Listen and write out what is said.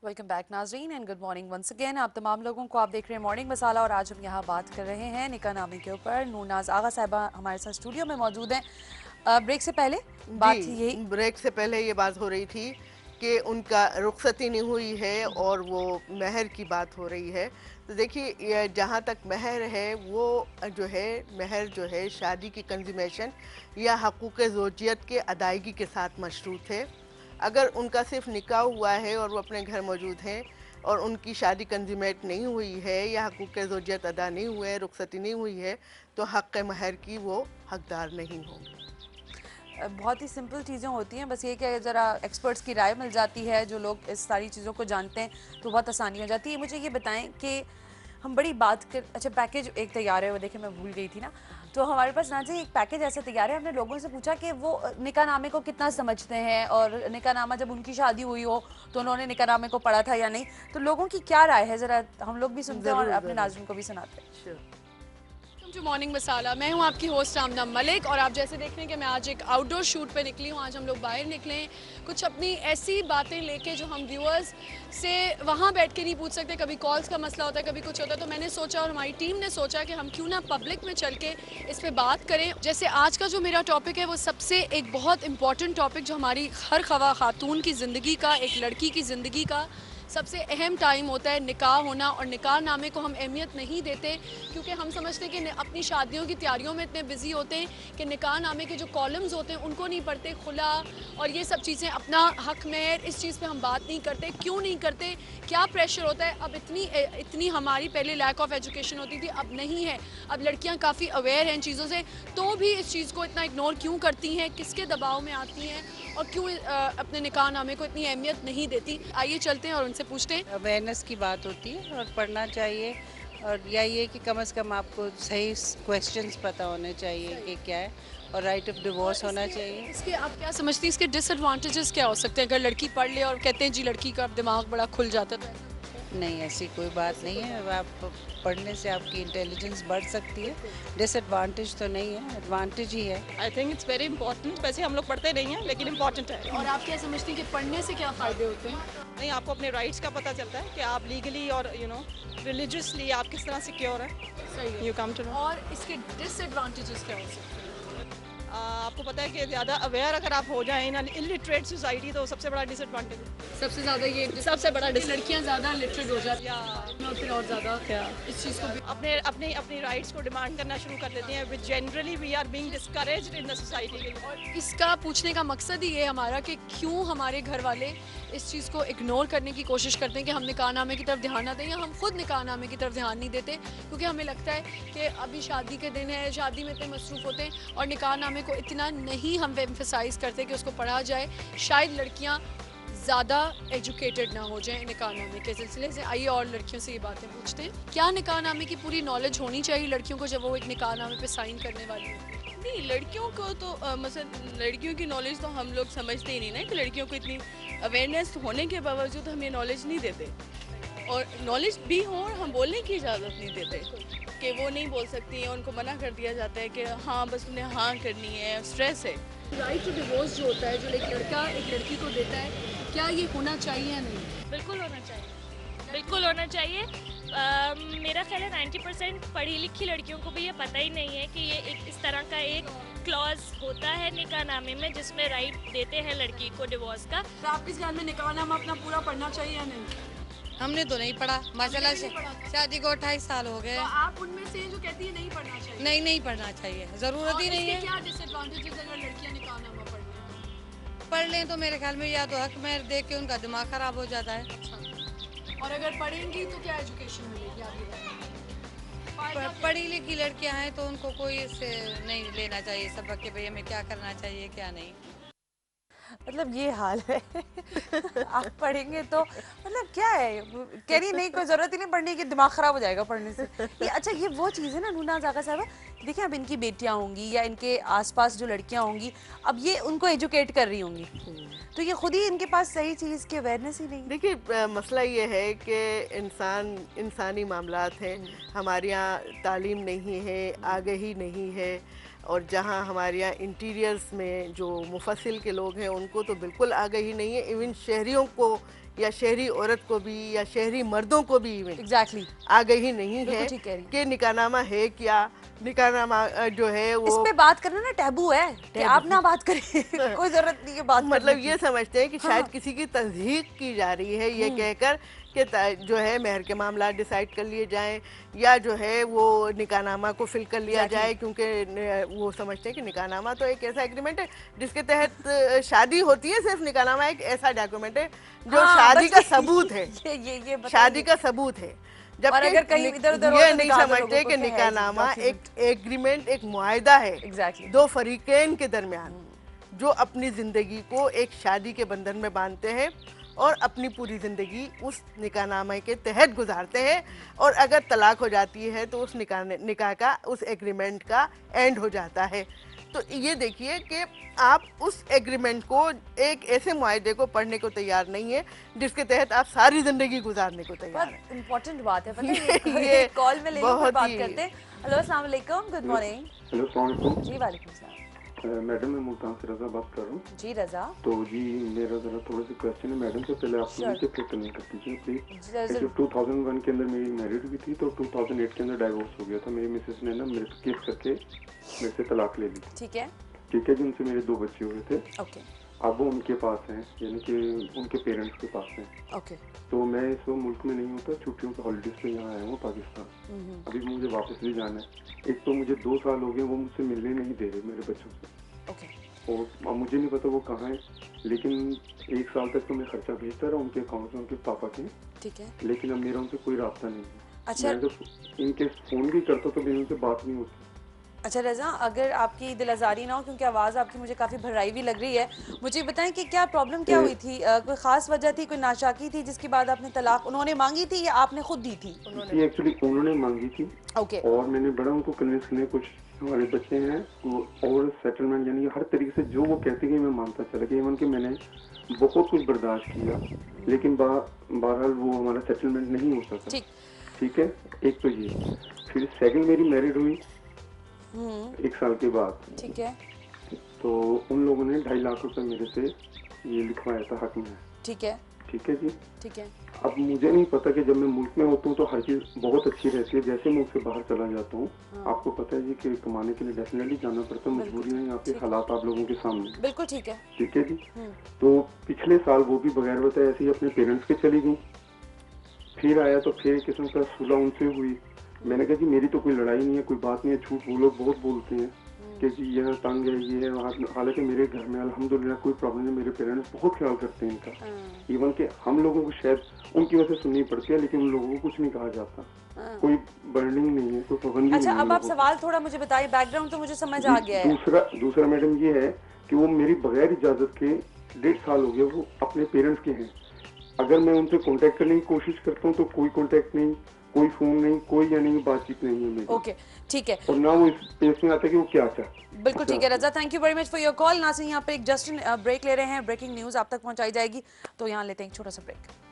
Welcome back नाजरीन and good morning once again. आप तमाम लोगों को आप देख रहे हैं मॉर्निंग मसाला और आज हम यहाँ बात कर रहे हैं निकाह नामे के ऊपर। नूरनाज आगा साहिबा हमारे साथ स्टूडियो में मौजूद हैं। ब्रेक से पहले बात थी यही। जी, ब्रेक से पहले ये बात हो रही थी कि उनका रुखसती नहीं हुई है और वो महर की बात हो रही है। तो देखिए, ये जहाँ तक महर है वो जो है, महर जो है शादी की कंज्यूमेशन या हकूक़ ज़ौजियत के अदायगी के साथ मशरूत है। अगर उनका सिर्फ निकाह हुआ है और वो अपने घर मौजूद हैं और उनकी शादी कंज्यूमेट नहीं हुई है या हकूक़ ज़ौजियत अदा नहीं हुए, रुखसती नहीं हुई है, तो हक़ महर की वो हकदार नहीं होंगे। बहुत ही सिंपल चीज़ें होती हैं, बस ये कि ज़रा एक्सपर्ट्स की राय मिल जाती है, जो लोग इस सारी चीज़ों को जानते हैं, तो बहुत आसानी हो जाती है। मुझे ये बताएं कि हम बड़ी बात कर, अच्छा पैकेज एक तैयार है, वो देखे मैं भूल गई थी ना। तो हमारे पास ना जी एक पैकेज ऐसा तैयार है। हमने लोगों से पूछा कि वो निकाहनामे को कितना समझते हैं और निकाहनामा जब उनकी शादी हुई हो तो उन्होंने निकाहनामे को पढ़ा था या नहीं। तो लोगों की क्या राय है, ज़रा हम लोग भी सुनते हैं और ज़रूर अपने ज़रूर। नाज़रीन को भी सुनाते हैं। श्योर। टू मॉर्निंग मसाला। मैं हूं आपकी होस्ट आमना मलिक और आप जैसे देख रहे हैं कि मैं आज एक आउटडोर शूट पे निकली हूं। आज हम लोग बाहर निकले हैं कुछ अपनी ऐसी बातें लेके जो हम व्यूअर्स से वहां बैठ के नहीं पूछ सकते। कभी कॉल्स का मसला होता है, कभी कुछ होता है, तो मैंने सोचा और हमारी टीम ने सोचा कि हम क्यों ना पब्लिक में चल के इस पर बात करें। जैसे आज का जो मेरा टॉपिक है वो सबसे एक बहुत इंपॉर्टेंट टॉपिक जो हमारी हर खातून की ज़िंदगी का, एक लड़की की ज़िंदगी का सबसे अहम टाइम होता है निकाह होना। और निकाह नामे को हम अहमियत नहीं देते क्योंकि हम समझते हैं कि अपनी शादियों की तैयारियों में इतने बिजी होते हैं कि निकाह नामे के जो कॉलम्स होते हैं उनको नहीं पढ़ते। खुला और ये सब चीज़ें, अपना हक मेहर, इस चीज़ पे हम बात नहीं करते। क्यों नहीं करते, क्या प्रेशर होता है। अब इतनी हमारी पहले लैक ऑफ एजुकेशन होती थी, अब नहीं है। अब लड़कियाँ काफ़ी अवेयर हैं इन चीज़ों से, तो भी इस चीज़ को इतना इग्नोर क्यों करती हैं, किसके दबाव में आती हैं और क्यों अपने निकाह नामे को इतनी अहमियत नहीं देती। आइए चलते हैं और उनसे पूछते हैं। अवेयरनेस की बात होती है और पढ़ना चाहिए। और यही है कि कम से कम आपको सही क्वेश्चंस पता होने चाहिए कि क्या है, और राइट ऑफ डिवोर्स होना चाहिए। इसके आप क्या समझती हैं, इसके डिसएडवांटेजेस क्या हो सकते हैं अगर लड़की पढ़ ले और कहते हैं जी लड़की का दिमाग बड़ा खुल जाता है। नहीं, ऐसी कोई बात नहीं है। आप पढ़ने से आपकी इंटेलिजेंस बढ़ सकती है। डिसएडवांटेज तो नहीं है, एडवांटेज ही है। I think it's very important. वैसे हम लोग पढ़ते नहीं हैं लेकिन इम्पॉर्टेंट है। और आप क्या समझती हैं कि पढ़ने से क्या फ़ायदे होते हैं। नहीं, आपको अपने राइट्स का पता चलता है कि आप लीगली और रिलीजियसली आप किस तरह सिक्योर है। सही है। You come to know. और इसके डिसएडवांटेजेस क्या हो सकते हैं। आपको पता है कि ज़्यादा अवेयर अगर आप हो जाएं इन इलिटरेट सोसाइटी तो सबसे बड़ा डिसएडवांटेज है। सबसे ज़्यादा ये सबसे बड़ा लड़कियाँ ज़्यादा लिटरेट हो जाती या हैं और फिर और ज़्यादा इस चीज़ को भी अपने अपने अपनी राइट्स को डिमांड करना शुरू कर देती हैं, which generally we are being discouraged in the society के लिए। और इसका पूछने का मकसद ही ये हमारा कि क्यों हमारे घर वाले इस चीज़ को इग्नोर करने की कोशिश करते हैं कि हम निकाहनामे की तरफ ध्यान ना दें, या हम खुद निकाहनामे की तरफ ध्यान नहीं देते क्योंकि हमें लगता है कि अभी शादी के दिन है, शादी में इतने मसरूफ़ होते हैं और निकाहनामे को इतना नहीं हम एम्फसाइज़ करते कि उसको पढ़ा जाए। शायद लड़कियाँ ज़्यादा एजुकेटेड ना हो जाएं निकाहनामे के सिलसिले से। आइए और लड़कियों से ये बातें पूछते हैं। क्या निकाहनामे की पूरी नॉलेज होनी चाहिए लड़कियों को जब वो एक निकाहनामे पे साइन करने वाली है। नहीं, लड़कियों को तो मतलब लड़कियों की नॉलेज तो हम लोग समझते ही नहीं ना कि लड़कियों को इतनी अवेयरनेस होने के बावजूद हम ये नॉलेज नहीं देते। और नॉलेज भी हो और हम बोलने की इजाज़त नहीं देते कि वो नहीं बोल सकती हैं। उनको मना कर दिया जाता है कि हाँ बस उन्हें हाँ करनी है, स्ट्रेस है। राइट टू डिवोर्स जो होता है, जो एक लड़का एक लड़की को देता है, क्या ये होना चाहिए या नहीं। बिल्कुल होना चाहिए, बिल्कुल होना चाहिए। मेरा ख्याल है 90% पढ़ी लिखी लड़कियों को भी ये पता ही नहीं है कि ये एक इस तरह का एक क्लॉज होता है निकाहनामे में जिसमें राइट देते हैं लड़की को डिवोर्स का। तो आप इस ख्याल में निकाहनामा अपना पूरा पढ़ना चाहिए या नहीं। हमने तो नहीं पढ़ा माशाल्लाह से, शादी को 28 साल हो गए। तो आप उनमें से जो कहती है नहीं पढ़ना चाहिए। नहीं पढ़ना चाहिए, जरूरत ही नहीं है। क्या डिसएडवांटेजेस अगर लड़कियां निकाहनामा पढ़ लें। पढ़ लें तो मेरे ख्याल में या तो हक मेहर देख के उनका दिमाग खराब हो जाता है। और अगर पढ़ेंगी तो क्या एजुकेशन मिलेगी आगे। पढ़ी लिखी लड़कियां हैं तो उनको कोई इससे नहीं लेना चाहिए सबक कि भाई हमें क्या करना चाहिए क्या नहीं। मतलब ये हाल है। आप पढ़ेंगे तो मतलब क्या है, कह रही नहीं कोई ज़रूरत ही नहीं पढ़ने की, दिमाग ख़राब हो जाएगा पढ़ने से। ये अच्छा ये वो चीज़ है ना नूरनाज आगा साहबा, देखिए अब इनकी बेटियां होंगी या इनके आसपास जो लड़कियां होंगी, अब ये उनको एजुकेट कर रही होंगी, तो ये खुद ही इनके पास सही चीज़ की अवेयरनेस ही नहीं। देखिए, मसला ये है कि इंसानी मामलात हैं। हमारे यहाँ तालीम नहीं है, आगाही नहीं है, और जहाँ हमारे यहाँ इंटीरियर्स में जो मुफस्सिल के लोग हैं उनको तो बिल्कुल आगाही नहीं है। इवन शहरियों को या शहरी औरत को भी या शहरी मर्दों को भी इवन एग्जैक्टली आगाही नहीं बिल्कुल है ठीक कह रही हैं। कि निकाहनामा है क्या, निकाहनामा जो है इस वो पे बात करना ना टैबू है कि आप ना बात करें कोई जरूरत नहीं है बात मतलब करने ये की। समझते हैं कि हाँ। शायद किसी की तस्दीक की जा रही है ये कहकर कि जो है मेहर के मामला डिसाइड कर लिए जाएं या जो है वो निकाहनामा को फिल कर लिया जाए, क्योंकि वो समझते हैं कि निकाहनामा तो एक ऐसा एग्रीमेंट है जिसके तहत शादी होती है। सिर्फ निकाहनामा एक ऐसा डॉक्यूमेंट है जो हाँ, शादी बस का सबूत है, ये बताइए। शादी का सबूत है। और अगर कहीं इधर-उधर हो ये तो नहीं निकाह तो समझते लोगों को कि क्या है, निकाहनामा document। एक एग्रीमेंट, एक मुआहदा है Exactly। दो फरीकैन के दरमियान जो अपनी जिंदगी को एक शादी के बंधन में बांधते हैं और अपनी पूरी जिंदगी उस निकाहनामे के तहत गुजारते हैं। और अगर तलाक हो जाती है तो उस निकाह का, उस एग्रीमेंट का एंड हो जाता है। तो ये देखिए कि आप उस एग्रीमेंट को, एक ऐसे मुआहदे को पढ़ने को तैयार नहीं है जिसके तहत आप सारी जिंदगी गुजारने को तैयार हैं। बहुत इम्पोर्टेंट बात है, पता है ये ये कॉल में लेने पर बात ही- करते हैं। हेलो अस्सलाम वालेकुम, गुड मॉर्निंग। हेलो अस्सलाम वालेकुम। जी वालेकुम सलाम। मैडम मैं मुल्तान से रजा बात कर रहा हूँ। जी रजा। तो जी मेरा ज़रा थोड़ा सा क्वेश्चन है मैडम से, पहले आप Sure। मुझे क्लियर करने कर दीजिए प्लीज। जरूर। जब 2001 के अंदर मेरी मैरिड हुई थी तो 2008 के अंदर डाइवोर्स हो गया था। मेरी मिसेस ने ना मेरे केस करके मेरे से तलाक ले ली। ठीक है ठीक है जी, उनसे मेरे 2 बच्चे हुए थे। ओके अब वो उनके पास हैं, यानी कि उनके पेरेंट्स के पास हैं। ओके तो मैं इस वक्त मुल्क में नहीं होता, छुट्टियों के हॉलीडेज पे यहाँ आया हूँ पाकिस्तान। अभी मुझे वापस भी जाना है। एक तो मुझे 2 साल हो गए वो मुझसे मिलने नहीं दे रहे मेरे बच्चों से, ओके और अब मुझे नहीं पता वो कहाँ है। लेकिन 1 साल तक तो मैं खर्चा भेजता रहा उनके अकाउंट में, उनके पापा के, ठीक है। लेकिन अब मेरा उनसे कोई रास्ता नहीं है। अच्छा। मैं तो इनके फोन भी करता तो मेरी उनसे बात नहीं होती। अच्छा रजा, अगर आपकी दिल आज़ारी ना हो, क्योंकि आवाज़ आपकी मुझे काफ़ी भर्राई भी लग रही है, मुझे बताएं कि क्या प्रॉब्लम क्या हुई थी? कोई ख़ास वजह थी, कोई नाशाकी थी जिसके बाद आपने तलाक उन्होंने मांगी थी या आपने खुद दी थी? जी एक्चुअली उन्होंने मांगी थी ओके और मैंने बड़ा उनको कन्विंस करने कुछ हमारे बच्चे हैं और सेटलमेंट, यानी हर तरीके से जो वो कहते कि मैं मानता चला गया। इवन कि मैंने बहुत कुछ बर्दाश्त किया, लेकिन बहरहाल वो हमारा सेटलमेंट नहीं हो सका। ठीक। ठीक है, एक तो ये। फिर सेकंड मेरी मैरिड हुई 1 साल के बाद, ठीक है तो उन लोगों ने 2.5 लाख रुपए मेरे से ये लिखवाया था हक में। ठीक है ठीक है जी। ठीक है अब मुझे नहीं पता कि जब मैं मुल्क में होता हूँ तो हर चीज़ बहुत अच्छी रहती है, जैसे मुल्क से बाहर चला जाता हूँ आपको पता है जी कि कमाने के लिए डेफिनेटली जाना पड़ता है, मजबूरी है, यहाँ पे हालात आप लोगों के सामने। बिल्कुल ठीक है। ठीक है जी। तो पिछले साल वो भी बगैर बताए ऐसे ही अपने पेरेंट्स के चली गई। फिर आया तो फिर किस्म का सुलह उनसे हुई। मैंने कहा जी मेरी तो कोई लड़ाई नहीं है, कोई बात नहीं है, झूठ वो लोग बहुत बोलते हैं कि जी यह तंग है, ये है। हालांकि मेरे घर में अल्हम्दुलिल्लाह कोई प्रॉब्लम नहीं, मेरे पेरेंट्स बहुत ख्याल करते हैं इनका। इवन कि हम लोगों को शायद उनकी वजह से सुननी पड़ती है, लेकिन उन लोगों को कुछ नहीं कहा जाता। कोई बर्निंग नहीं है, कोई पाबंदी अच्छा नहीं है अब आप लोगों सवाल थोड़ा मुझे बताइए, बैकग्राउंड तो मुझे समझ को। आ गया है। दूसरा मैडम ये है कि वो मेरी बगैर इजाजत के 1.5 साल हो गया वो अपने पेरेंट्स के हैं। अगर मैं उनसे कांटेक्ट करने की कोशिश करता हूँ तो कोई कांटेक्ट नहीं, कोई फोन नहीं, कोई यानी बातचीत नहीं है मेरी। ओके ठीक है, और ना वो इस पेश में आता है कि वो क्या चाहते। बिल्कुल ठीक है Raza, thank you very much for your call. नाज़रीन यहाँ पर एक जस्ट ब्रेक ले रहे हैं, ब्रेकिंग न्यूज़ आप तक पहुँचाई जाएगी, तो यहाँ लेते हैं एक छोटा सा ब्रेक।